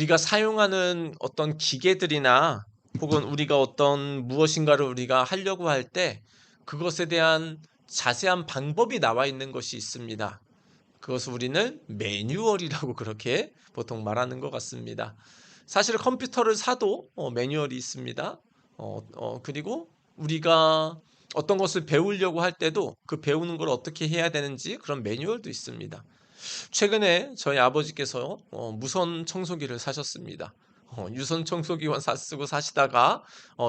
우리가 사용하는 어떤 기계들이나 혹은 우리가 어떤 무엇인가를 우리가 하려고 할 때 그것에 대한 자세한 방법이 나와 있는 것이 있습니다. 그것을 우리는 매뉴얼이라고 그렇게 보통 말하는 것 같습니다. 사실 컴퓨터를 사도 매뉴얼이 있습니다. 그리고 우리가 어떤 것을 배우려고 할 때도 그 배우는 걸 어떻게 해야 되는지 그런 매뉴얼도 있습니다. 최근에 저희 아버지께서 무선 청소기를 사셨습니다. 유선 청소기만 쓰고 사시다가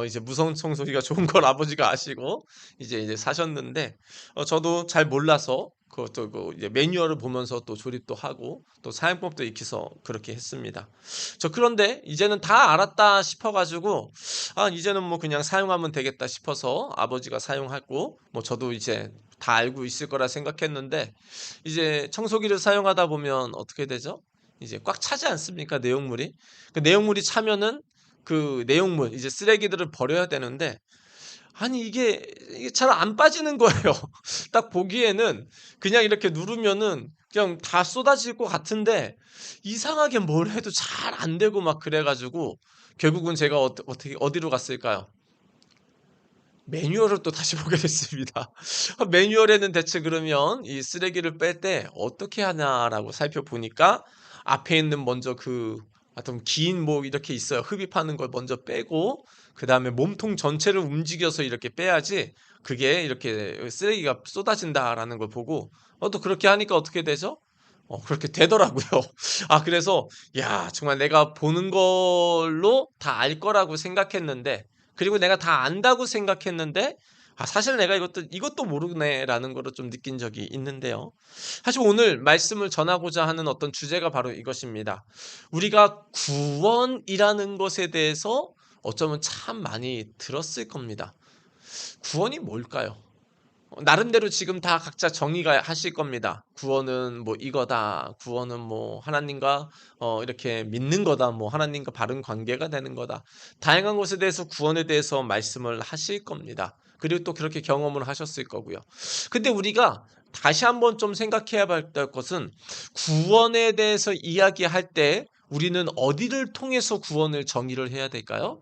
이제 무선 청소기가 좋은 걸 아버지가 아시고 이제 사셨는데, 저도 잘 몰라서 그것도 이제 매뉴얼을 보면서 또 조립도 하고 또 사용법도 익혀서 그렇게 했습니다. 그런데 이제는 다 알았다 싶어 가지고 이제는 뭐 그냥 사용하면 되겠다 싶어서 아버지가 사용하고 뭐 저도 이제 다 알고 있을 거라 생각했는데, 이제 청소기를 사용하다 보면 어떻게 되죠? 이제 꽉 차지 않습니까? 내용물이. 그 내용물이 차면은 그 내용물 이제 쓰레기들을 버려야 되는데, 아니 이게 잘 안 빠지는 거예요. 딱 보기에는 그냥 이렇게 누르면은 그냥 다 쏟아질 것 같은데 이상하게 뭘 해도 잘 안 되고 막 그래 가지고 결국은 제가 어떻게 어디로 갔을까요? 매뉴얼을 또 다시 보게 됐습니다. 매뉴얼에는 대체 그러면 이 쓰레기를 뺄 때 어떻게 하냐라고 살펴보니까 앞에 있는 먼저 그 어떤 긴 뭐 이렇게 있어요. 흡입하는 걸 먼저 빼고 그다음에 몸통 전체를 움직여서 이렇게 빼야지 그게 이렇게 쓰레기가 쏟아진다라는 걸 보고 또 그렇게 하니까 어떻게 되죠? 그렇게 되더라고요. 그래서 야 정말 내가 보는 걸로 다 알 거라고 생각했는데, 그리고 내가 다 안다고 생각했는데 사실 내가 이것도 모르네.'라는 거를 좀 느낀 적이 있는데요. 사실 오늘 말씀을 전하고자 하는 어떤 주제가 바로 이것입니다. 우리가 구원이라는 것에 대해서 어쩌면 참 많이 들었을 겁니다. 구원이 뭘까요? 나름대로 지금 다 각자 정의가 하실 겁니다. 구원은 뭐 이거다. 구원은 뭐 하나님과 이렇게 믿는 거다. 뭐 하나님과 바른 관계가 되는 거다. 다양한 것에 대해서 구원에 대해서 말씀을 하실 겁니다. 그리고 또 그렇게 경험을 하셨을 거고요. 근데 우리가 다시 한번 좀 생각해야 될 것은, 구원에 대해서 이야기할 때 우리는 어디를 통해서 구원을 정의를 해야 될까요?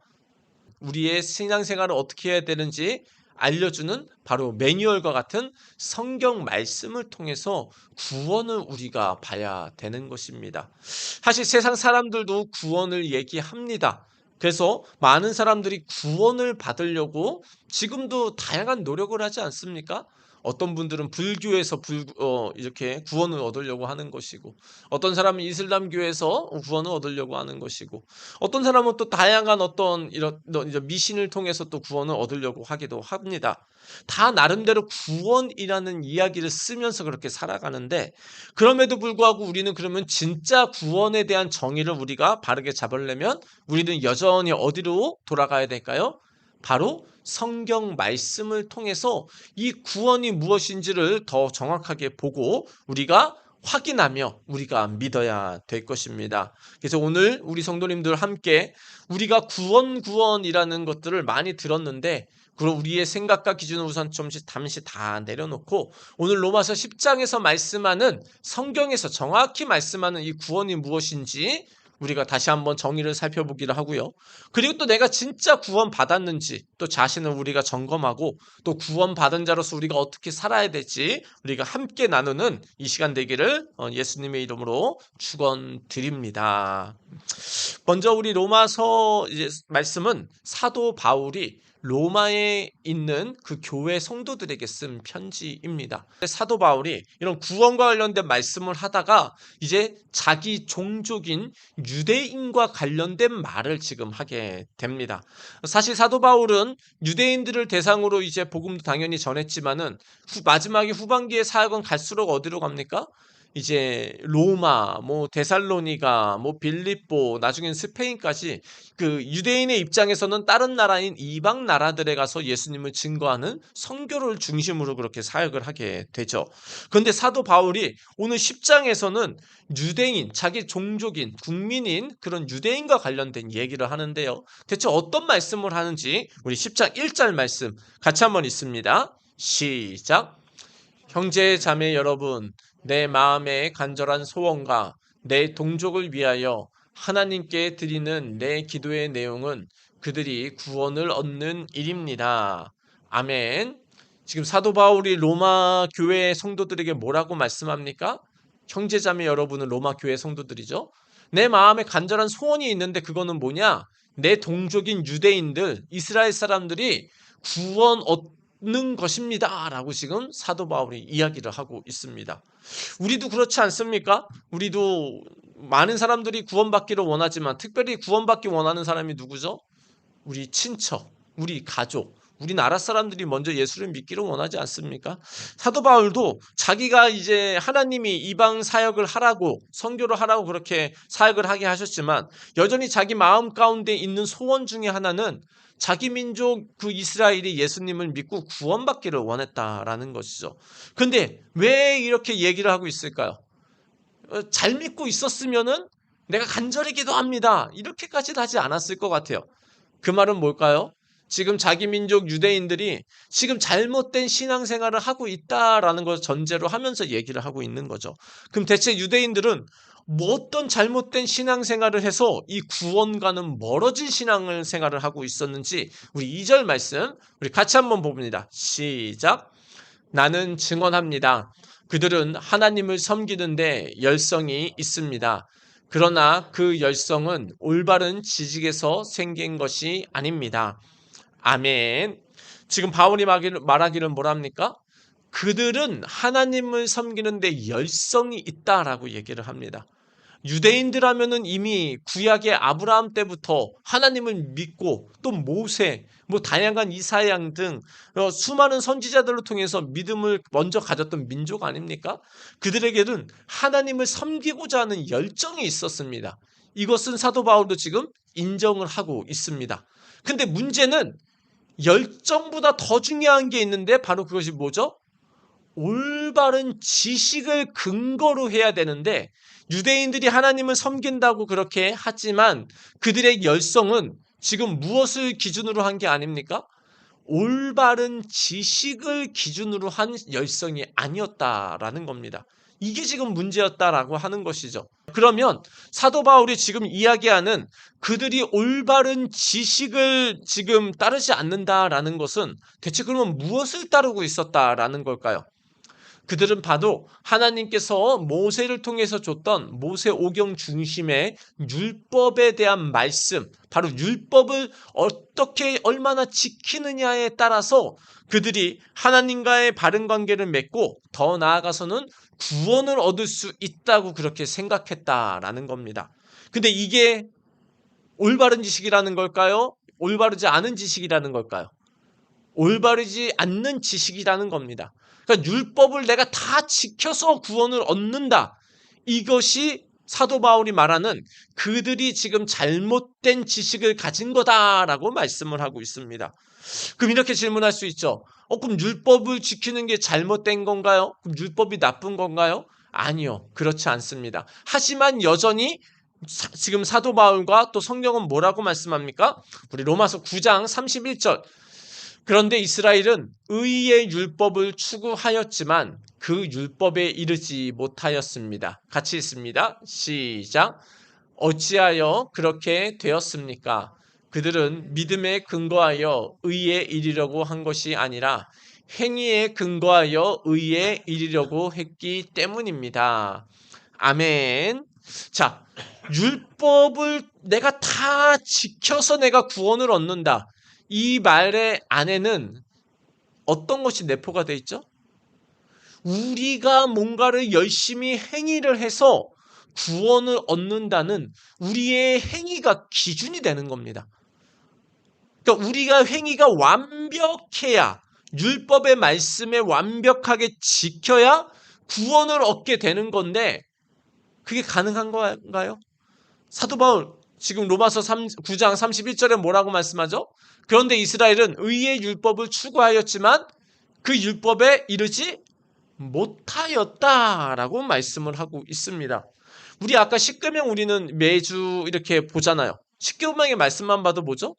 우리의 신앙생활을 어떻게 해야 되는지 알려주는 바로 매뉴얼과 같은 성경 말씀을 통해서 구원을 우리가 봐야 되는 것입니다. 사실 세상 사람들도 구원을 얘기합니다. 그래서 많은 사람들이 구원을 받으려고 지금도 다양한 노력을 하지 않습니까? 어떤 분들은 불교에서 이렇게 구원을 얻으려고 하는 것이고, 어떤 사람은 이슬람교에서 구원을 얻으려고 하는 것이고, 어떤 사람은 또 다양한 어떤 이런 이제 미신을 통해서 또 구원을 얻으려고 하기도 합니다. 다 나름대로 구원이라는 이야기를 쓰면서 그렇게 살아가는데, 그럼에도 불구하고 우리는 그러면 진짜 구원에 대한 정의를 우리가 바르게 잡으려면 우리는 여전히 어디로 돌아가야 될까요? 바로 성경 말씀을 통해서 이 구원이 무엇인지를 더 정확하게 보고 우리가 확인하며 우리가 믿어야 될 것입니다. 그래서 오늘 우리 성도님들 함께 우리가 구원이라는 것들을 많이 들었는데, 그럼 우리의 생각과 기준을 우선 좀 잠시 다 내려놓고 오늘 로마서 10장에서 말씀하는, 성경에서 정확히 말씀하는 이 구원이 무엇인지 우리가 다시 한번 정의를 살펴보기를 하고요. 그리고 또 내가 진짜 구원받았는지 또 자신을 우리가 점검하고, 또 구원받은 자로서 우리가 어떻게 살아야 될지 우리가 함께 나누는 이 시간 되기를 예수님의 이름으로 축원드립니다. 먼저 우리 로마서 이제 말씀은 사도 바울이 로마에 있는 그 교회 성도들에게 쓴 편지입니다. 사도 바울이 이런 구원과 관련된 말씀을 하다가 이제 자기 종족인 유대인과 관련된 말을 지금 하게 됩니다. 사실 사도 바울은 유대인들을 대상으로 이제 복음도 당연히 전했지만은 마지막에 후반기에 사역은 갈수록 어디로 갑니까? 이제 로마, 뭐 데살로니가, 뭐 빌립보, 나중엔 스페인까지 그 유대인의 입장에서는 다른 나라인 이방 나라들에 가서 예수님을 증거하는 선교를 중심으로 그렇게 사역을 하게 되죠. 그런데 사도 바울이 오늘 10장에서는 유대인, 자기 종족인, 국민인 그런 유대인과 관련된 얘기를 하는데요. 대체 어떤 말씀을 하는지 우리 10장 1절 말씀 같이 한번 읽습니다. 시작. 형제 자매 여러분, 내 마음의 간절한 소원과 내 동족을 위하여 하나님께 드리는 내 기도의 내용은 그들이 구원을 얻는 일입니다. 아멘. 지금 사도 바울이 로마 교회 성도들에게 뭐라고 말씀합니까? 형제자매 여러분은 로마 교회 성도들이죠. 내 마음에 간절한 소원이 있는데 그거는 뭐냐? 내 동족인 유대인들, 이스라엘 사람들이 구원 얻는 것입니다. 라고 지금 사도 바울이 이야기를 하고 있습니다. 우리도 그렇지 않습니까? 우리도 많은 사람들이 구원받기를 원하지만 특별히 구원받기 원하는 사람이 누구죠? 우리 친척, 우리 가족, 우리나라 사람들이 먼저 예수를 믿기를 원하지 않습니까? 사도 바울도 자기가 이제 하나님이 이방 사역을 하라고 선교를 하라고 그렇게 사역을 하게 하셨지만 여전히 자기 마음 가운데 있는 소원 중에 하나는 자기 민족 그 이스라엘이 예수님을 믿고 구원받기를 원했다라는 것이죠. 근데 왜 이렇게 얘기를 하고 있을까요? 잘 믿고 있었으면은 내가 간절히 기도합니다. 이렇게까지는 하지 않았을 것 같아요. 그 말은 뭘까요? 지금 자기 민족 유대인들이 지금 잘못된 신앙생활을 하고 있다라는 걸 전제로 하면서 얘기를 하고 있는 거죠. 그럼 대체 유대인들은 뭐 어떤 잘못된 신앙생활을 해서 이 구원과는 멀어진 신앙생활을 하고 있었는지 우리 2절 말씀 우리 같이 한번 봅니다. 시작. 나는 증언합니다. 그들은 하나님을 섬기는데 열성이 있습니다. 그러나 그 열성은 올바른 지식에서 생긴 것이 아닙니다. 아멘. 지금 바울이 말하기를 뭐랍니까? 그들은 하나님을 섬기는데 열성이 있다라고 얘기를 합니다. 유대인들 하면은 이미 구약의 아브라함 때부터 하나님을 믿고 또 모세, 뭐 다양한 이사양 등 수많은 선지자들을 통해서 믿음을 먼저 가졌던 민족 아닙니까? 그들에게는 하나님을 섬기고자 하는 열정이 있었습니다. 이것은 사도 바울도 지금 인정을 하고 있습니다. 근데 문제는 열정보다 더 중요한 게 있는데 바로 그것이 뭐죠? 올바른 지식을 근거로 해야 되는데 유대인들이 하나님을 섬긴다고 그렇게 하지만 그들의 열성은 지금 무엇을 기준으로 한 게 아닙니까? 올바른 지식을 기준으로 한 열성이 아니었다라는 겁니다. 이게 지금 문제였다라고 하는 것이죠. 그러면 사도 바울이 지금 이야기하는 그들이 올바른 지식을 지금 따르지 않는다라는 것은 대체 그러면 무엇을 따르고 있었다라는 걸까요? 그들은 봐도 하나님께서 모세를 통해서 줬던 모세 오경 중심의 율법에 대한 말씀, 바로 율법을 어떻게 얼마나 지키느냐에 따라서 그들이 하나님과의 바른 관계를 맺고 더 나아가서는 구원을 얻을 수 있다고 그렇게 생각했다라는 겁니다. 근데 이게 올바른 지식이라는 걸까요? 올바르지 않은 지식이라는 걸까요? 올바르지 않는 지식이라는 겁니다. 그러니까 율법을 내가 다 지켜서 구원을 얻는다. 이것이 사도 바울이 말하는 그들이 지금 잘못된 지식을 가진 거다라고 말씀을 하고 있습니다. 그럼 이렇게 질문할 수 있죠. 그럼 율법을 지키는 게 잘못된 건가요? 그럼 율법이 나쁜 건가요? 아니요. 그렇지 않습니다. 하지만 여전히 지금 사도 바울과 또 성경은 뭐라고 말씀합니까? 우리 로마서 9장 31절. 그런데 이스라엘은 의의 율법을 추구하였지만 그 율법에 이르지 못하였습니다. 같이 있습니다. 시작. 어찌하여 그렇게 되었습니까? 그들은 믿음에 근거하여 의에 이르려고 한 것이 아니라 행위에 근거하여 의에 이르려고 했기 때문입니다. 아멘. 자, 율법을 내가 다 지켜서 내가 구원을 얻는다. 이 말의 안에는 어떤 것이 내포가 되어 있죠? 우리가 뭔가를 열심히 행위를 해서 구원을 얻는다는 우리의 행위가 기준이 되는 겁니다. 그러니까 우리가 행위가 완벽해야 율법의 말씀에 완벽하게 지켜야 구원을 얻게 되는 건데 그게 가능한 건가요? 사도 바울 지금 로마서 9장 31절에 뭐라고 말씀하죠? 그런데 이스라엘은 의의 율법을 추구하였지만 그 율법에 이르지 못하였다라고 말씀을 하고 있습니다. 우리 아까 십계명 우리는 매주 이렇게 보잖아요. 십계명의 말씀만 봐도 뭐죠?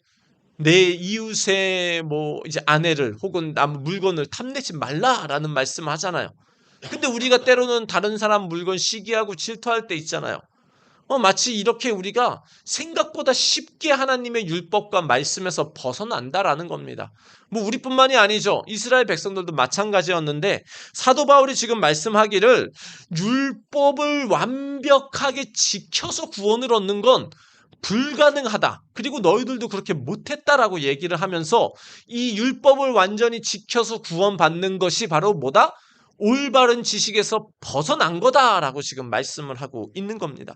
내 이웃의 뭐 이제 아내를 혹은 남 물건을 탐내지 말라라는 말씀을 하잖아요. 근데 우리가 때로는 다른 사람 물건 시기하고 질투할 때 있잖아요. 마치 이렇게 우리가 생각보다 쉽게 하나님의 율법과 말씀에서 벗어난다라는 겁니다. 뭐 우리뿐만이 아니죠. 이스라엘 백성들도 마찬가지였는데 사도 바울이 지금 말씀하기를 율법을 완벽하게 지켜서 구원을 얻는 건 불가능하다. 그리고 너희들도 그렇게 못했다라고 얘기를 하면서 이 율법을 완전히 지켜서 구원받는 것이 바로 뭐다? 올바른 지식에서 벗어난 거다라고 지금 말씀을 하고 있는 겁니다.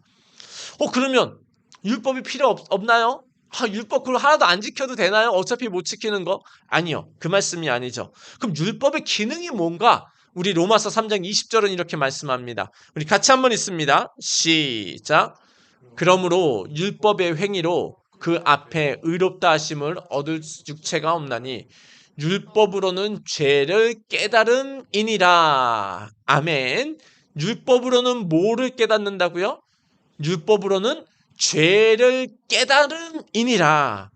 그러면 율법이 필요 없나요? 율법 그걸 하나도 안 지켜도 되나요? 어차피 못 지키는 거? 아니요. 그 말씀이 아니죠. 그럼 율법의 기능이 뭔가? 우리 로마서 3장 20절은 이렇게 말씀합니다. 우리 같이 한번 읽습니다. 시작. 그러므로 율법의 행위로 그 앞에 의롭다 하심을 얻을 육체가 없나니 율법으로는 죄를 깨달음이니라. 아멘. 율법으로는 뭐를 깨닫는다고요? 율법으로는 죄를 깨달음이니라.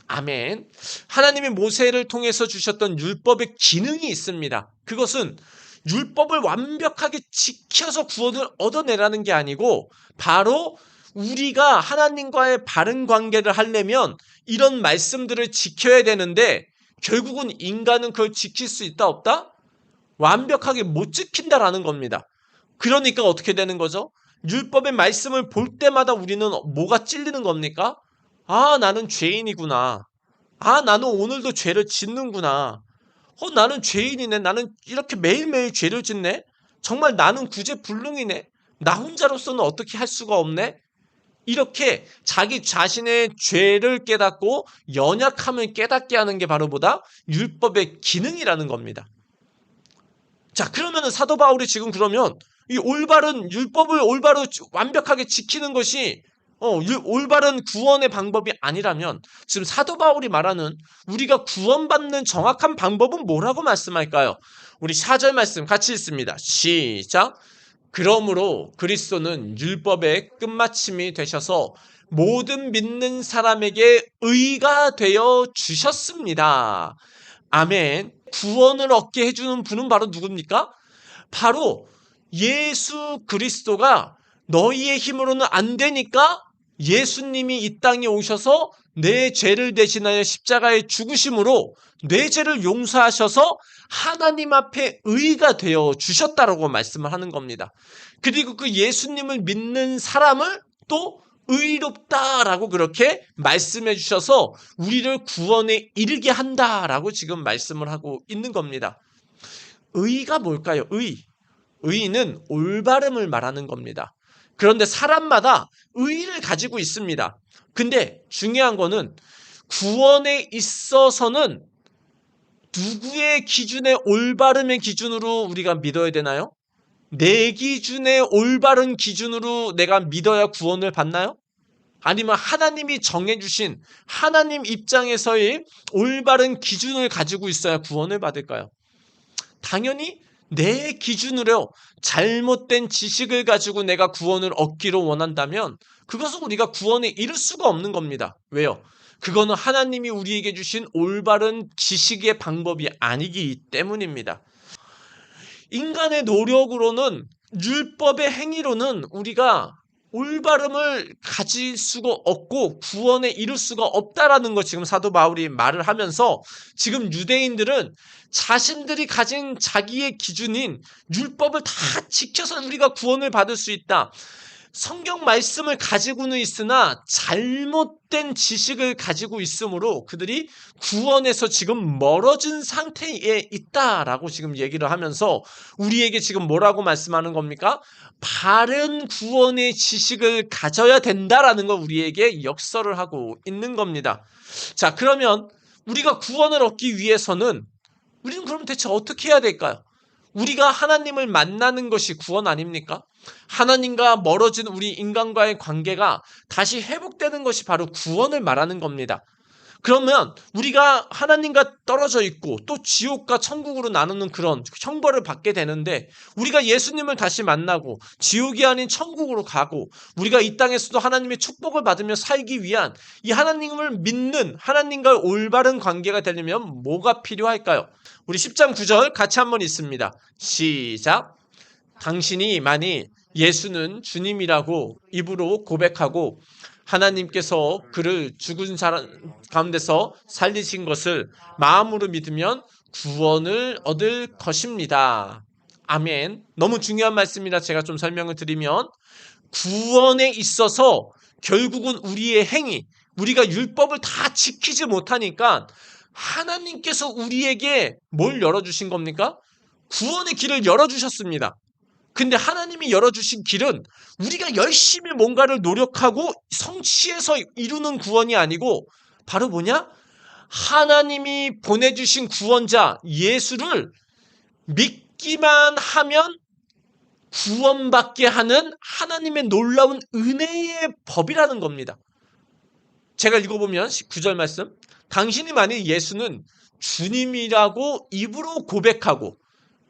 아멘. 하나님이 모세를 통해서 주셨던 율법의 기능이 있습니다. 그것은 율법을 완벽하게 지켜서 구원을 얻어내라는 게 아니고 바로 우리가 하나님과의 바른 관계를 하려면 이런 말씀들을 지켜야 되는데 결국은 인간은 그걸 지킬 수 있다 없다? 완벽하게 못 지킨다라는 겁니다. 그러니까 어떻게 되는 거죠? 율법의 말씀을 볼 때마다 우리는 뭐가 찔리는 겁니까? 나는 죄인이구나. 나는 오늘도 죄를 짓는구나. 나는 죄인이네. 나는 이렇게 매일매일 죄를 짓네. 정말 나는 구제불능이네. 나 혼자로서는 어떻게 할 수가 없네. 이렇게 자기 자신의 죄를 깨닫고 연약함을 깨닫게 하는 게 바로 뭐다? 율법의 기능이라는 겁니다. 자, 그러면은 사도 바울이 지금 그러면 이 올바른 율법을 올바로 완벽하게 지키는 것이 올바른 구원의 방법이 아니라면 지금 사도 바울이 말하는 우리가 구원받는 정확한 방법은 뭐라고 말씀할까요? 우리 4절 말씀 같이 읽습니다. 시작. 그러므로 그리스도는 율법의 끝마침이 되셔서 모든 믿는 사람에게 의가 되어 주셨습니다. 아멘. 구원을 얻게 해주는 분은 바로 누굽니까? 바로 예수 그리스도가 너희의 힘으로는 안 되니까 예수님이 이 땅에 오셔서 내 죄를 대신하여 십자가에 죽으심으로 내 죄를 용서하셔서 하나님 앞에 의가 되어 주셨다라고 말씀을 하는 겁니다. 그리고 그 예수님을 믿는 사람을 또 의롭다라고 그렇게 말씀해 주셔서 우리를 구원에 이르게 한다라고 지금 말씀을 하고 있는 겁니다. 의가 뭘까요? 의는 올바름을 말하는 겁니다. 그런데 사람마다 의를 가지고 있습니다. 근데 중요한 거는 구원에 있어서는 누구의 기준의 올바름의 기준으로 우리가 믿어야 되나요? 내 기준의 올바른 기준으로 내가 믿어야 구원을 받나요? 아니면 하나님이 정해주신 하나님 입장에서의 올바른 기준을 가지고 있어야 구원을 받을까요? 당연히 내 기준으로 잘못된 지식을 가지고 내가 구원을 얻기를 원한다면 그것은 우리가 구원에 이를 수가 없는 겁니다. 왜요? 그거는 하나님이 우리에게 주신 올바른 지식의 방법이 아니기 때문입니다. 인간의 노력으로는 율법의 행위로는 우리가 올바름을 가질 수가 없고 구원에 이룰 수가 없다라는 거 지금 사도 바울이 말을 하면서 지금 유대인들은 자신들이 가진 자기의 기준인 율법을 다 지켜서 우리가 구원을 받을 수 있다. 성경 말씀을 가지고는 있으나 잘못된 지식을 가지고 있으므로 그들이 구원에서 지금 멀어진 상태에 있다라고 지금 얘기를 하면서 우리에게 지금 뭐라고 말씀하는 겁니까? 바른 구원의 지식을 가져야 된다라는 걸 우리에게 역설을 하고 있는 겁니다. 자, 그러면 우리가 구원을 얻기 위해서는 우리는 그럼 대체 어떻게 해야 될까요? 우리가 하나님을 만나는 것이 구원 아닙니까? 하나님과 멀어진 우리 인간과의 관계가 다시 회복되는 것이 바로 구원을 말하는 겁니다. 그러면 우리가 하나님과 떨어져 있고 또 지옥과 천국으로 나누는 그런 형벌을 받게 되는데 우리가 예수님을 다시 만나고 지옥이 아닌 천국으로 가고 우리가 이 땅에서도 하나님의 축복을 받으며 살기 위한 이 하나님을 믿는 하나님과 올바른 관계가 되려면 뭐가 필요할까요? 우리 10장 9절 같이 한번 읽습니다. 시작. 당신이 만일 예수는 주님이라고 입으로 고백하고 하나님께서 그를 죽은 사람 가운데서 살리신 것을 마음으로 믿으면 구원을 얻을 것입니다. 아멘. 너무 중요한 말씀이라 제가 좀 설명을 드리면, 구원에 있어서 결국은 우리의 행위, 우리가 율법을 다 지키지 못하니까 하나님께서 우리에게 뭘 열어주신 겁니까? 구원의 길을 열어주셨습니다. 근데 하나님이 열어주신 길은 우리가 열심히 뭔가를 노력하고 성취해서 이루는 구원이 아니고, 바로 뭐냐? 하나님이 보내주신 구원자 예수를 믿기만 하면 구원받게 하는 하나님의 놀라운 은혜의 법이라는 겁니다. 제가 읽어보면 9절 말씀, 당신이 만일 예수는 주님이라고 입으로 고백하고,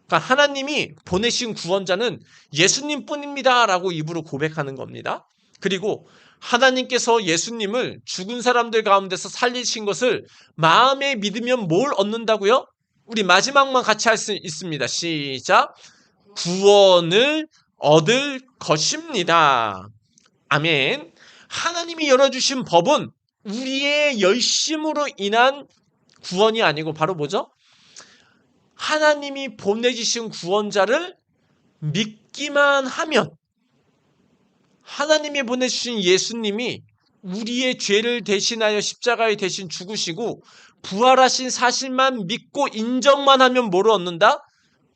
그러니까 하나님이 보내신 구원자는 예수님뿐입니다 라고 입으로 고백하는 겁니다. 그리고 하나님께서 예수님을 죽은 사람들 가운데서 살리신 것을 마음에 믿으면 뭘 얻는다고요? 우리 마지막만 같이 할 수 있습니다. 시작. 구원을 얻을 것입니다. 아멘. 하나님이 열어주신 법은 우리의 열심으로 인한 구원이 아니고 바로 뭐죠? 하나님이 보내주신 구원자를 믿기만 하면, 하나님이 보내주신 예수님이 우리의 죄를 대신하여 십자가에 대신 죽으시고 부활하신 사실만 믿고 인정만 하면 뭐를 얻는다?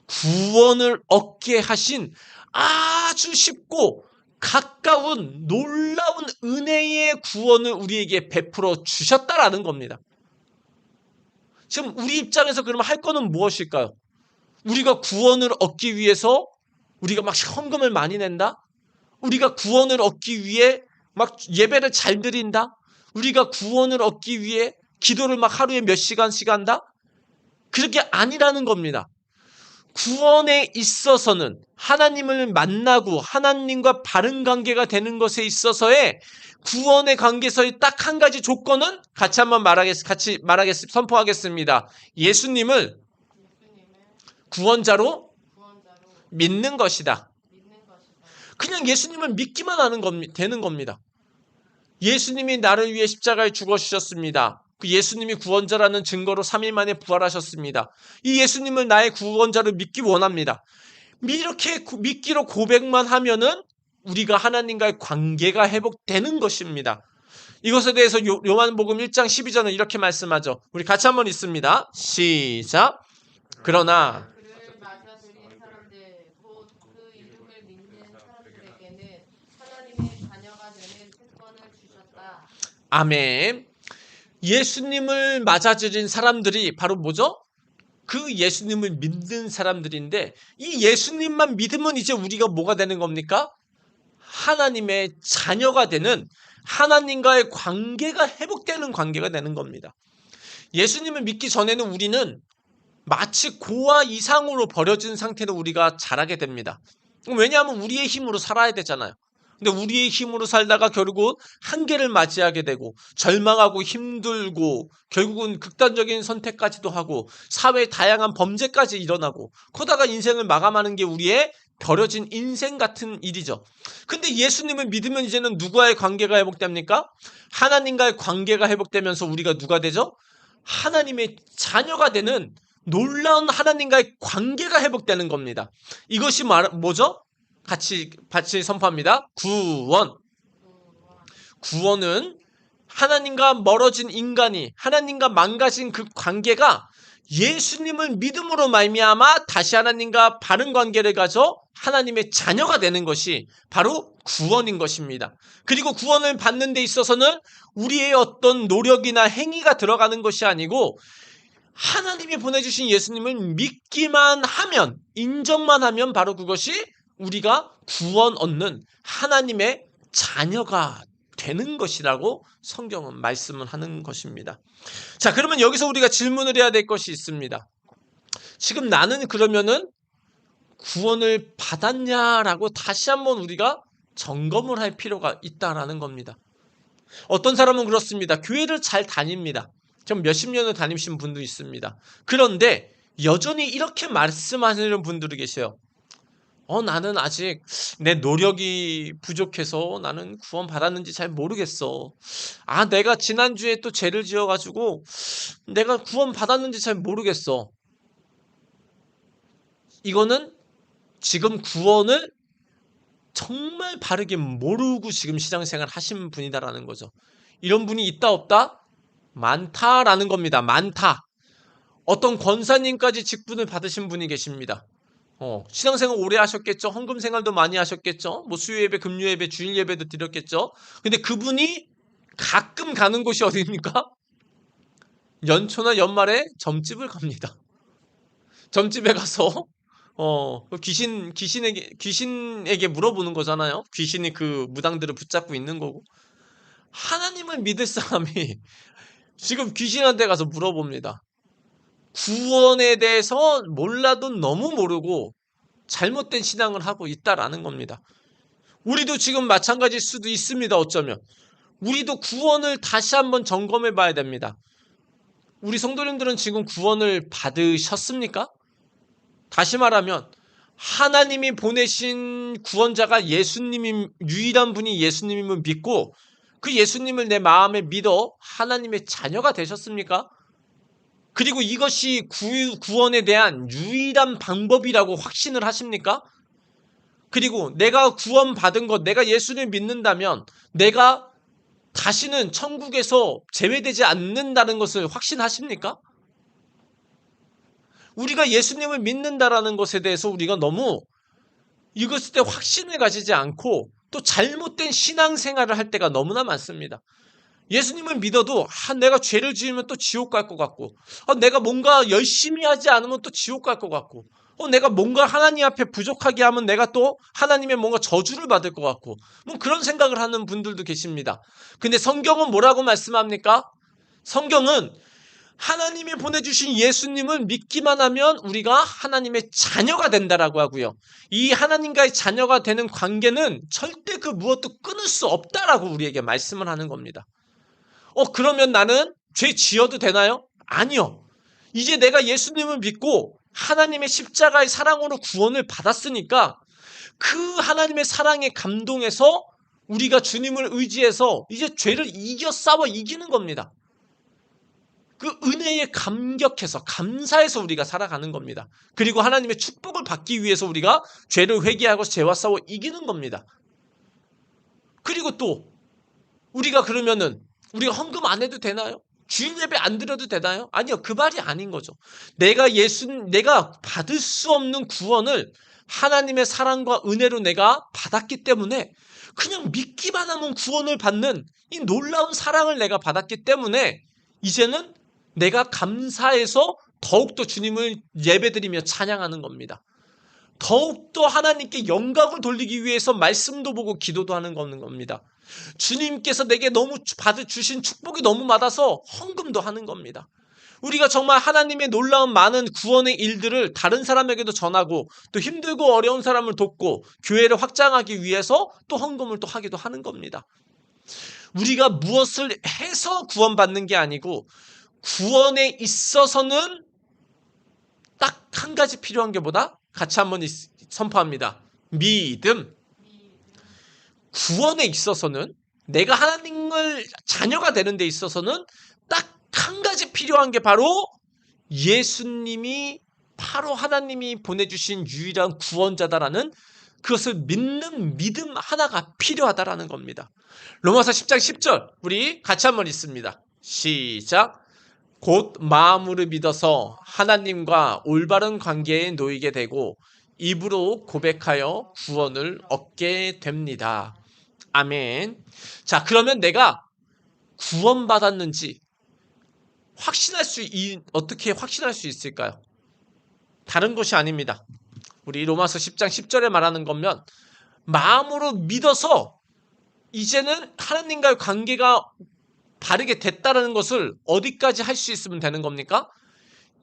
구원을 얻게 하신 아주 쉽고 가까운 놀라운 은혜의 구원을 우리에게 베풀어 주셨다라는 겁니다. 지금 우리 입장에서 그러면 할 거는 무엇일까요? 우리가 구원을 얻기 위해서 우리가 막 헌금을 많이 낸다? 우리가 구원을 얻기 위해 막 예배를 잘 드린다? 우리가 구원을 얻기 위해 기도를 막 하루에 몇 시간씩 한다? 그렇게 아니라는 겁니다. 구원에 있어서는 하나님을 만나고 하나님과 바른 관계가 되는 것에 있어서의 구원의 관계에서의 딱 한 가지 조건은 같이 한번 선포하겠습니다. 예수님을 구원자로 믿는 것이다. 그냥 예수님을 믿기만 되는 겁니다. 예수님이 나를 위해 십자가에 죽어주셨습니다. 그 예수님이 구원자라는 증거로 3일 만에 부활하셨습니다. 이 예수님을 나의 구원자로 믿기 원합니다. 이렇게 믿기로 고백만 하면은 우리가 하나님과의 관계가 회복되는 것입니다. 이것에 대해서 요한복음 1장 12절은 이렇게 말씀하죠. 우리 같이 한번 읽습니다. 시작. 그러나 그를 맞아들인 사람들, 곧 그 이름을 믿는 사람들에게는 하나님의 자녀가 되는 특권을 주셨다. 아멘. 예수님을 맞아들인 사람들이 바로 뭐죠? 그 예수님을 믿는 사람들인데, 이 예수님만 믿으면 이제 우리가 뭐가 되는 겁니까? 하나님의 자녀가 되는, 하나님과의 관계가 회복되는 관계가 되는 겁니다. 예수님을 믿기 전에는 우리는 마치 고아 이상으로 버려진 상태로 우리가 자라게 됩니다. 왜냐하면 우리의 힘으로 살아야 되잖아요. 근데 우리의 힘으로 살다가 결국은 한계를 맞이하게 되고 절망하고 힘들고 결국은 극단적인 선택까지도 하고 사회의 다양한 범죄까지 일어나고 그러다가 인생을 마감하는 게 우리의 버려진 인생 같은 일이죠. 근데 예수님을 믿으면 이제는 누구와의 관계가 회복됩니까? 하나님과의 관계가 회복되면서 우리가 누가 되죠? 하나님의 자녀가 되는 놀라운 하나님과의 관계가 회복되는 겁니다. 이것이 뭐죠? 같이 선포합니다. 구원. 구원은 하나님과 멀어진 인간이 하나님과 망가진 그 관계가 예수님을 믿음으로 말미암아 다시 하나님과 바른 관계를 가져 하나님의 자녀가 되는 것이 바로 구원인 것입니다. 그리고 구원을 받는 데 있어서는 우리의 어떤 노력이나 행위가 들어가는 것이 아니고 하나님이 보내주신 예수님을 믿기만 하면, 인정만 하면 바로 그것이 우리가 구원 얻는 하나님의 자녀가 되는 것이라고 성경은 말씀을 하는 것입니다. 자, 그러면 여기서 우리가 질문을 해야 될 것이 있습니다. 지금 나는 그러면은 구원을 받았냐라고 다시 한번 우리가 점검을 할 필요가 있다라는 겁니다. 어떤 사람은 그렇습니다. 교회를 잘 다닙니다. 좀 몇십 년을 다니신 분도 있습니다. 그런데 여전히 이렇게 말씀하시는 분들이 계세요. 나는 아직 내 노력이 부족해서 나는 구원 받았는지 잘 모르겠어. 내가 지난주에 또 죄를 지어가지고 내가 구원 받았는지 잘 모르겠어. 이거는 지금 구원을 정말 바르게 모르고 지금 신앙생활 하신 분이다라는 거죠. 이런 분이 있다 없다? 많다라는 겁니다. 많다. 어떤 권사님까지 직분을 받으신 분이 계십니다. 신앙생활 오래 하셨겠죠. 헌금 생활도 많이 하셨겠죠. 뭐 수요 예배, 금요 예배, 주일 예배도 드렸겠죠. 근데 그분이 가끔 가는 곳이 어디입니까? 연초나 연말에 점집을 갑니다. 점집에 가서 귀신에게 물어보는 거잖아요. 귀신이 그 무당들을 붙잡고 있는 거고. 하나님을 믿을 사람이 지금 귀신한테 가서 물어봅니다. 구원에 대해서 몰라도 너무 모르고 잘못된 신앙을 하고 있다라는 겁니다. 우리도 지금 마찬가지일 수도 있습니다. 어쩌면 우리도 구원을 다시 한번 점검해 봐야 됩니다. 우리 성도님들은 지금 구원을 받으셨습니까? 다시 말하면 하나님이 보내신 구원자가 예수님이 유일한 분이 예수님임을 믿고 그 예수님을 내 마음에 믿어 하나님의 자녀가 되셨습니까? 그리고 이것이 구원에 대한 유일한 방법이라고 확신을 하십니까? 그리고 내가 구원받은 것, 내가 예수를 믿는다면 내가 다시는 천국에서 제외되지 않는다는 것을 확신하십니까? 우리가 예수님을 믿는다라는 것에 대해서 우리가 너무 이것에 대해 확신을 가지지 않고 또 잘못된 신앙생활을 할 때가 너무나 많습니다. 예수님을 믿어도 내가 죄를 지으면 또 지옥 갈 것 같고 내가 뭔가 열심히 하지 않으면 또 지옥 갈 것 같고 내가 뭔가 하나님 앞에 부족하게 하면 내가 또 하나님의 뭔가 저주를 받을 것 같고 뭐 그런 생각을 하는 분들도 계십니다. 근데 성경은 뭐라고 말씀합니까? 성경은 하나님이 보내주신 예수님을 믿기만 하면 우리가 하나님의 자녀가 된다라고 하고요. 이 하나님과의 자녀가 되는 관계는 절대 그 무엇도 끊을 수 없다라고 우리에게 말씀을 하는 겁니다. 그러면 나는 죄 지어도 되나요? 아니요. 이제 내가 예수님을 믿고 하나님의 십자가의 사랑으로 구원을 받았으니까 그 하나님의 사랑에 감동해서 우리가 주님을 의지해서 이제 죄를 싸워 이기는 겁니다. 그 은혜에 감격해서 감사해서 우리가 살아가는 겁니다. 그리고 하나님의 축복을 받기 위해서 우리가 죄를 회개하고 죄와 싸워 이기는 겁니다. 그리고 또 우리가 그러면은 우리가 헌금 안 해도 되나요? 주일 예배 안 드려도 되나요? 아니요. 그 말이 아닌 거죠. 내가 받을 수 없는 구원을 하나님의 사랑과 은혜로 내가 받았기 때문에 그냥 믿기만 하면 구원을 받는 이 놀라운 사랑을 내가 받았기 때문에 이제는 내가 감사해서 더욱더 주님을 예배드리며 찬양하는 겁니다. 더욱더 하나님께 영광을 돌리기 위해서 말씀도 보고 기도도 하는 겁니다. 주님께서 내게 너무 주신 축복이 너무 많아서 헌금도 하는 겁니다. 우리가 정말 하나님의 놀라운 많은 구원의 일들을 다른 사람에게도 전하고 또 힘들고 어려운 사람을 돕고 교회를 확장하기 위해서 또 헌금을 또 하기도 하는 겁니다. 우리가 무엇을 해서 구원받는 게 아니고 구원에 있어서는 딱 한 가지 필요한 게 뭐다? 같이 한번 선포합니다. 믿음. 구원에 있어서는 내가 하나님을 자녀가 되는 데 있어서는 딱 한 가지 필요한 게 바로 예수님이 바로 하나님이 보내주신 유일한 구원자다라는 그것을 믿는 믿음 하나가 필요하다라는 겁니다. 로마서 10장 10절 우리 같이 한번 읽습니다. 시작. 곧 마음으로 믿어서 하나님과 올바른 관계에 놓이게 되고 입으로 고백하여 구원을 얻게 됩니다. 아멘. 자, 그러면 내가 구원받았는지 어떻게 확신할 수 있을까요? 다른 것이 아닙니다. 우리 로마서 10장 10절에 말하는 거면 마음으로 믿어서 이제는 하나님과의 관계가 바르게 됐다는 것을 어디까지 할 수 있으면 되는 겁니까?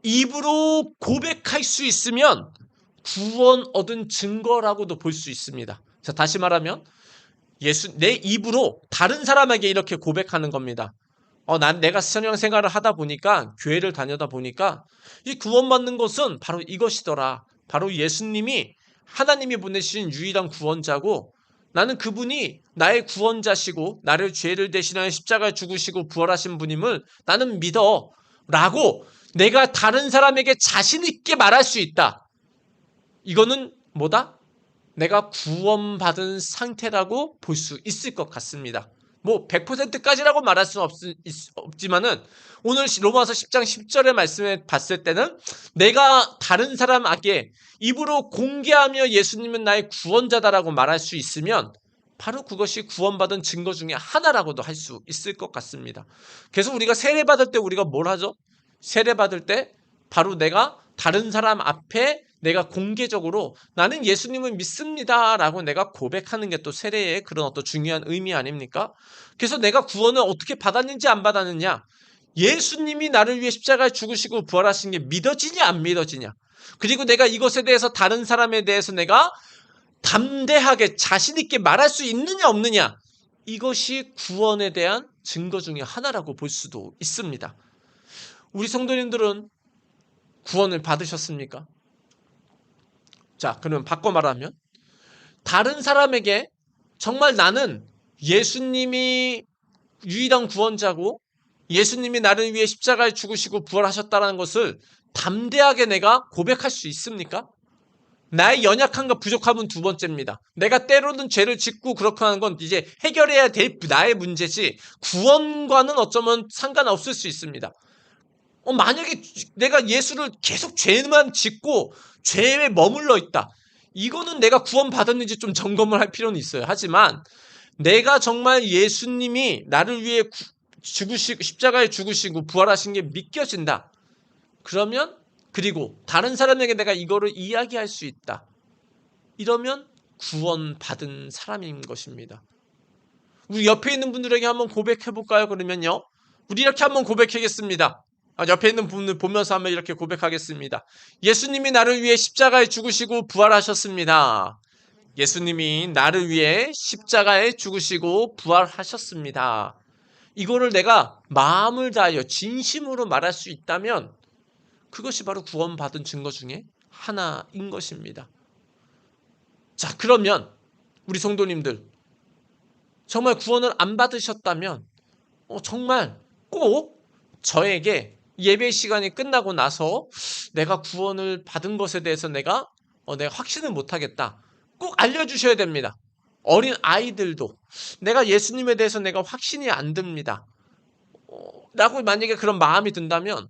입으로 고백할 수 있으면 구원 얻은 증거라고도 볼 수 있습니다. 자, 다시 말하면 내 입으로 다른 사람에게 이렇게 고백하는 겁니다. 내가 신앙 생활을 하다 보니까 교회를 다니다 보니까 이 구원받는 것은 바로 이것이더라. 바로 예수님이 하나님이 보내신 유일한 구원자고 나는 그분이 나의 구원자시고 나를 죄를 대신하여 십자가에 죽으시고 부활하신 분임을 나는 믿어 라고 내가 다른 사람에게 자신 있게 말할 수 있다. 이거는 뭐다? 내가 구원받은 상태라고 볼 수 있을 것 같습니다. 뭐 100%까지라고 말할 수는 없지만은 오늘 로마서 10장 10절의 말씀을 봤을 때는 내가 다른 사람에게 입으로 공개하며 예수님은 나의 구원자다라고 말할 수 있으면 바로 그것이 구원받은 증거 중에 하나라고도 할 수 있을 것 같습니다. 그래서 우리가 세례받을 때 우리가 뭘 하죠? 세례받을 때 바로 내가 다른 사람 앞에 내가 공개적으로 나는 예수님을 믿습니다 라고 내가 고백하는 게 또 세례의 그런 어떤 중요한 의미 아닙니까? 그래서 내가 구원을 어떻게 받았는지 안 받았느냐, 예수님이 나를 위해 십자가에 죽으시고 부활하신 게 믿어지냐 안 믿어지냐, 그리고 내가 이것에 대해서 다른 사람에 대해서 내가 담대하게 자신 있게 말할 수 있느냐 없느냐, 이것이 구원에 대한 증거 중에 하나라고 볼 수도 있습니다. 우리 성도님들은 구원을 받으셨습니까? 자, 그러면 바꿔 말하면 다른 사람에게 정말 나는 예수님이 유일한 구원자고 예수님이 나를 위해 십자가에 죽으시고 부활하셨다는 것을 담대하게 내가 고백할 수 있습니까? 나의 연약함과 부족함은 두 번째입니다. 내가 때로는 죄를 짓고 그렇게 하는 건 이제 해결해야 될 나의 문제지 구원과는 어쩌면 상관없을 수 있습니다. 만약에 내가 예수를 계속 죄만 짓고 죄에 머물러 있다, 이거는 내가 구원받았는지 좀 점검을 할 필요는 있어요. 하지만 내가 정말 예수님이 나를 위해 죽으시고 십자가에 죽으시고 부활하신 게 믿겨진다, 그러면 그리고 다른 사람에게 내가 이거를 이야기할 수 있다, 이러면 구원받은 사람인 것입니다. 우리 옆에 있는 분들에게 한번 고백해 볼까요? 그러면요, 우리 이렇게 한번 고백하겠습니다. 옆에 있는 분을 보면서 한번 이렇게 고백하겠습니다. 예수님이 나를 위해 십자가에 죽으시고 부활하셨습니다. 예수님이 나를 위해 십자가에 죽으시고 부활하셨습니다. 이거를 내가 마음을 다하여 진심으로 말할 수 있다면 그것이 바로 구원받은 증거 중에 하나인 것입니다. 자, 그러면 우리 성도님들 정말 구원을 안 받으셨다면 정말 꼭 저에게 예배 시간이 끝나고 나서 내가 구원을 받은 것에 대해서 내가 확신을 못하겠다, 꼭 알려주셔야 됩니다. 어린 아이들도 내가 예수님에 대해서 내가 확신이 안 듭니다 라고 만약에 그런 마음이 든다면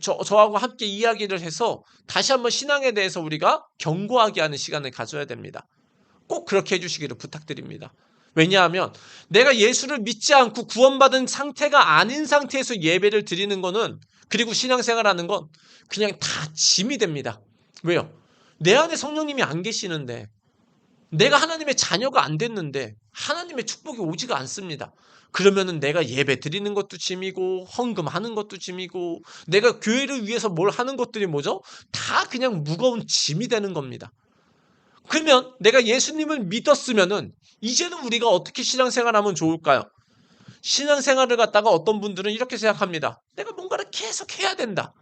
저하고 함께 이야기를 해서 다시 한번 신앙에 대해서 우리가 경고하게 하는 시간을 가져야 됩니다. 꼭 그렇게 해주시기를 부탁드립니다. 왜냐하면 내가 예수를 믿지 않고 구원받은 상태가 아닌 상태에서 예배를 드리는 거는, 그리고 신앙생활하는 건 그냥 다 짐이 됩니다. 왜요? 내 안에 성령님이 안 계시는데, 내가 하나님의 자녀가 안 됐는데 하나님의 축복이 오지가 않습니다. 그러면은 내가 예배 드리는 것도 짐이고 헌금하는 것도 짐이고 내가 교회를 위해서 뭘 하는 것들이 뭐죠? 다 그냥 무거운 짐이 되는 겁니다. 그러면 내가 예수님을 믿었으면은 이제는 우리가 어떻게 신앙생활하면 좋을까요? 신앙생활을 갖다가 어떤 분들은 이렇게 생각합니다. 내가 뭔가를 계속 해야 된다.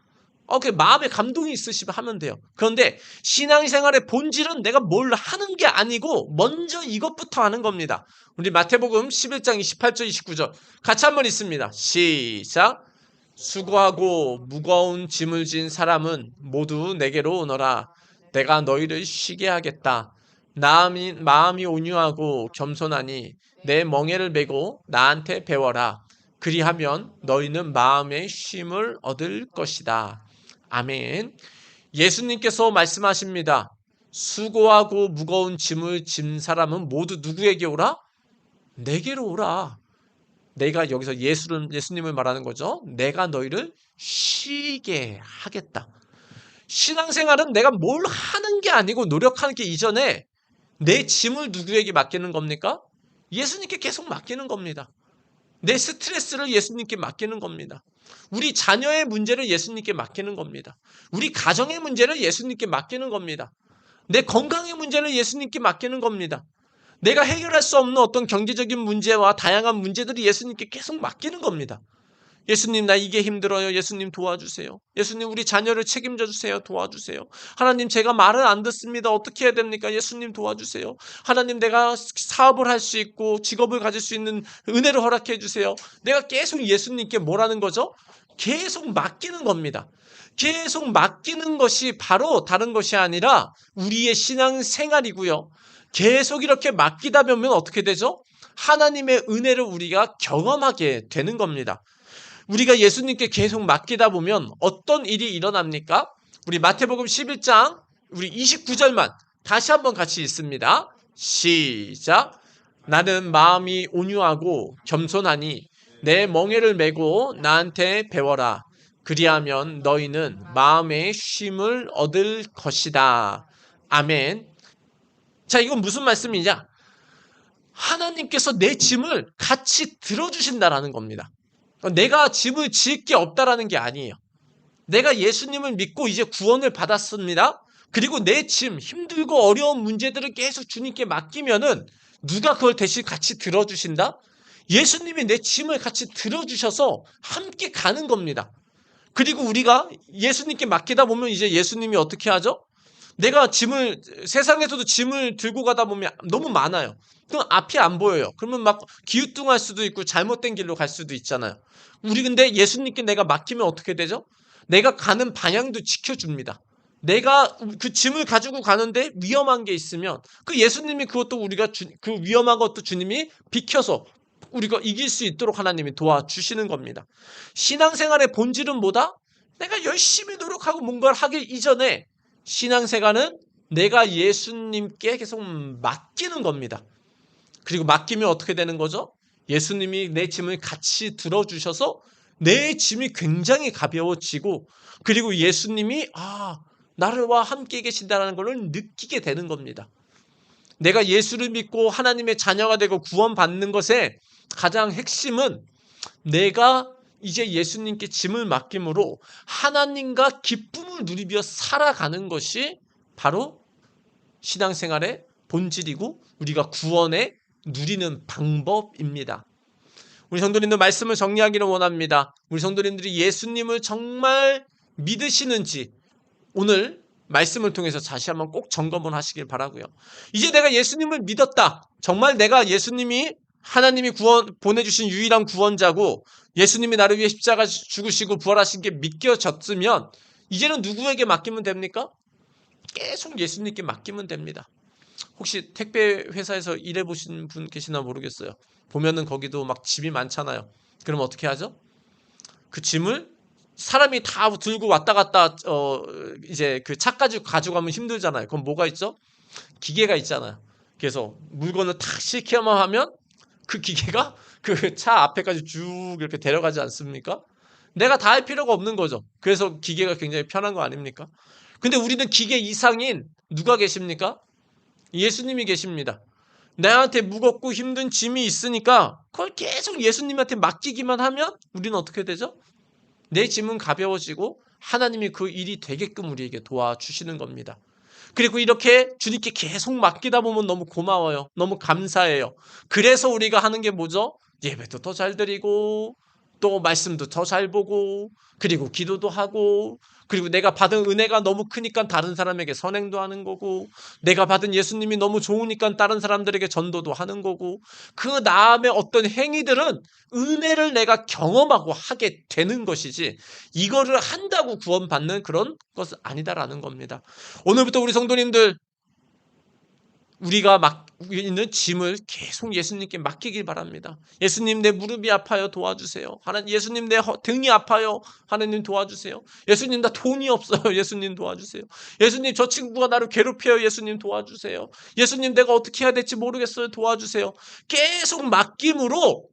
그 마음에 감동이 있으시면 하면 돼요. 그런데 신앙생활의 본질은 내가 뭘 하는 게 아니고 먼저 이것부터 하는 겁니다. 우리 마태복음 11장 28절 29절 같이 한번 읽습니다. 시작. 수고하고 무거운 짐을 진 사람은 모두 내게로 오너라. 내가 너희를 쉬게 하겠다. 마음이 온유하고 겸손하니 내 멍에를 메고 나한테 배워라. 그리하면 너희는 마음의 쉼을 얻을 것이다. 아멘. 예수님께서 말씀하십니다. 수고하고 무거운 짐을 진 사람은 모두 누구에게 오라? 내게로 오라. 내가 여기서 예수님을 말하는 거죠. 내가 너희를 쉬게 하겠다. 신앙생활은 내가 뭘 하는 게 아니고 노력하는 게 이전에 내 짐을 누구에게 맡기는 겁니까? 예수님께 계속 맡기는 겁니다. 내 스트레스를 예수님께 맡기는 겁니다. 우리 자녀의 문제를 예수님께 맡기는 겁니다. 우리 가정의 문제를 예수님께 맡기는 겁니다. 내 건강의 문제를 예수님께 맡기는 겁니다. 내가 해결할 수 없는 어떤 경제적인 문제와 다양한 문제들이 예수님께 계속 맡기는 겁니다. 예수님, 나 이게 힘들어요. 예수님 도와주세요. 예수님, 우리 자녀를 책임져 주세요. 도와주세요. 하나님, 제가 말을 안 듣습니다. 어떻게 해야 됩니까? 예수님 도와주세요. 하나님, 내가 사업을 할 수 있고 직업을 가질 수 있는 은혜를 허락해 주세요. 내가 계속 예수님께 뭐라는 거죠? 계속 맡기는 겁니다. 계속 맡기는 것이 바로 다른 것이 아니라 우리의 신앙 생활이고요. 계속 이렇게 맡기다 보면 어떻게 되죠? 하나님의 은혜를 우리가 경험하게 되는 겁니다. 우리가 예수님께 계속 맡기다 보면 어떤 일이 일어납니까? 우리 마태복음 11장 우리 29절만 다시 한번 같이 읽습니다. 시작. 나는 마음이 온유하고 겸손하니 내 멍에를 메고 나한테 배워라. 그리하면 너희는 마음의 쉼을 얻을 것이다. 아멘. 자, 이건 무슨 말씀이냐? 하나님께서 내 짐을 같이 들어주신다라는 겁니다. 내가 짐을 질 게 없다라는 게 아니에요. 내가 예수님을 믿고 이제 구원을 받았습니다. 그리고 내 짐, 힘들고 어려운 문제들을 계속 주님께 맡기면은 누가 그걸 대신 같이 들어주신다? 예수님이 내 짐을 같이 들어주셔서 함께 가는 겁니다. 그리고 우리가 예수님께 맡기다 보면 이제 예수님이 어떻게 하죠? 내가 짐을, 세상에서도 짐을 들고 가다 보면 너무 많아요. 그럼 앞이 안 보여요. 그러면 막 기우뚱할 수도 있고 잘못된 길로 갈 수도 있잖아요. 우리 근데 예수님께 내가 맡기면 어떻게 되죠? 내가 가는 방향도 지켜줍니다. 내가 그 짐을 가지고 가는데 위험한 게 있으면 그 예수님이 그것도 우리가 그 위험한 것도 주님이 비켜서 우리가 이길 수 있도록 하나님이 도와주시는 겁니다. 신앙생활의 본질은 뭐다? 내가 열심히 노력하고 뭔가를 하기 이전에 신앙생활은 내가 예수님께 계속 맡기는 겁니다. 그리고 맡기면 어떻게 되는 거죠? 예수님이 내 짐을 같이 들어주셔서 내 짐이 굉장히 가벼워지고 그리고 예수님이 나와 함께 계신다는 것을 느끼게 되는 겁니다. 내가 예수를 믿고 하나님의 자녀가 되고 구원받는 것의 가장 핵심은 내가 이제 예수님께 짐을 맡김으로 하나님과 기쁨을 누리며 살아가는 것이 바로 신앙생활의 본질이고 우리가 구원에 누리는 방법입니다. 우리 성도님들 말씀을 정리하기를 원합니다. 우리 성도님들이 예수님을 정말 믿으시는지 오늘 말씀을 통해서 다시 한번 꼭 점검을 하시길 바라고요. 이제 내가 예수님을 믿었다. 정말 내가 예수님이 하나님이 보내주신 유일한 구원자고 예수님이 나를 위해 십자가 죽으시고 부활하신 게 믿겨졌으면 이제는 누구에게 맡기면 됩니까? 계속 예수님께 맡기면 됩니다. 혹시 택배 회사에서 일해보신 분 계시나 모르겠어요. 보면은 거기도 막 짐이 많잖아요. 그럼 어떻게 하죠? 그 짐을 사람이 다 들고 왔다 갔다 이제 그 차까지 가져가면 힘들잖아요. 그럼 뭐가 있죠? 기계가 있잖아요. 그래서 물건을 탁 싣기만 하면 그 기계가 그 차 앞에까지 쭉 이렇게 데려가지 않습니까? 내가 다 할 필요가 없는 거죠. 그래서 기계가 굉장히 편한 거 아닙니까? 근데 우리는 기계 이상인 누가 계십니까? 예수님이 계십니다. 나한테 무겁고 힘든 짐이 있으니까 그걸 계속 예수님한테 맡기기만 하면 우리는 어떻게 되죠? 내 짐은 가벼워지고 하나님이 그 일이 되게끔 우리에게 도와주시는 겁니다. 그리고 이렇게 주님께 계속 맡기다 보면 너무 고마워요. 너무 감사해요. 그래서 우리가 하는 게 뭐죠? 예배도 더 잘 드리고 또 말씀도 더 잘 보고 그리고 기도도 하고 그리고 내가 받은 은혜가 너무 크니까 다른 사람에게 선행도 하는 거고 내가 받은 예수님이 너무 좋으니까 다른 사람들에게 전도도 하는 거고 그 다음에 어떤 행위들은 은혜를 내가 경험하고 하게 되는 것이지 이거를 한다고 구원받는 그런 것은 아니다라는 겁니다. 오늘부터 우리 성도님들 우리가 맡고 있는 짐을 계속 예수님께 맡기길 바랍니다. 예수님 내 무릎이 아파요 도와주세요. 하나님 예수님 내 등이 아파요. 하나님 도와주세요. 예수님 나 돈이 없어요. 예수님 도와주세요. 예수님 저 친구가 나를 괴롭혀요. 예수님 도와주세요. 예수님 내가 어떻게 해야 될지 모르겠어요. 도와주세요. 계속 맡김으로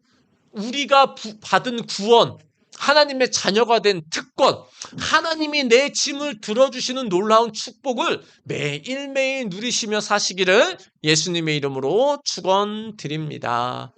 우리가 받은 구원 하나님의 자녀가 된 특권, 하나님이 내 짐을 들어주시는 놀라운 축복을 매일매일 누리시며 사시기를 예수님의 이름으로 축원드립니다.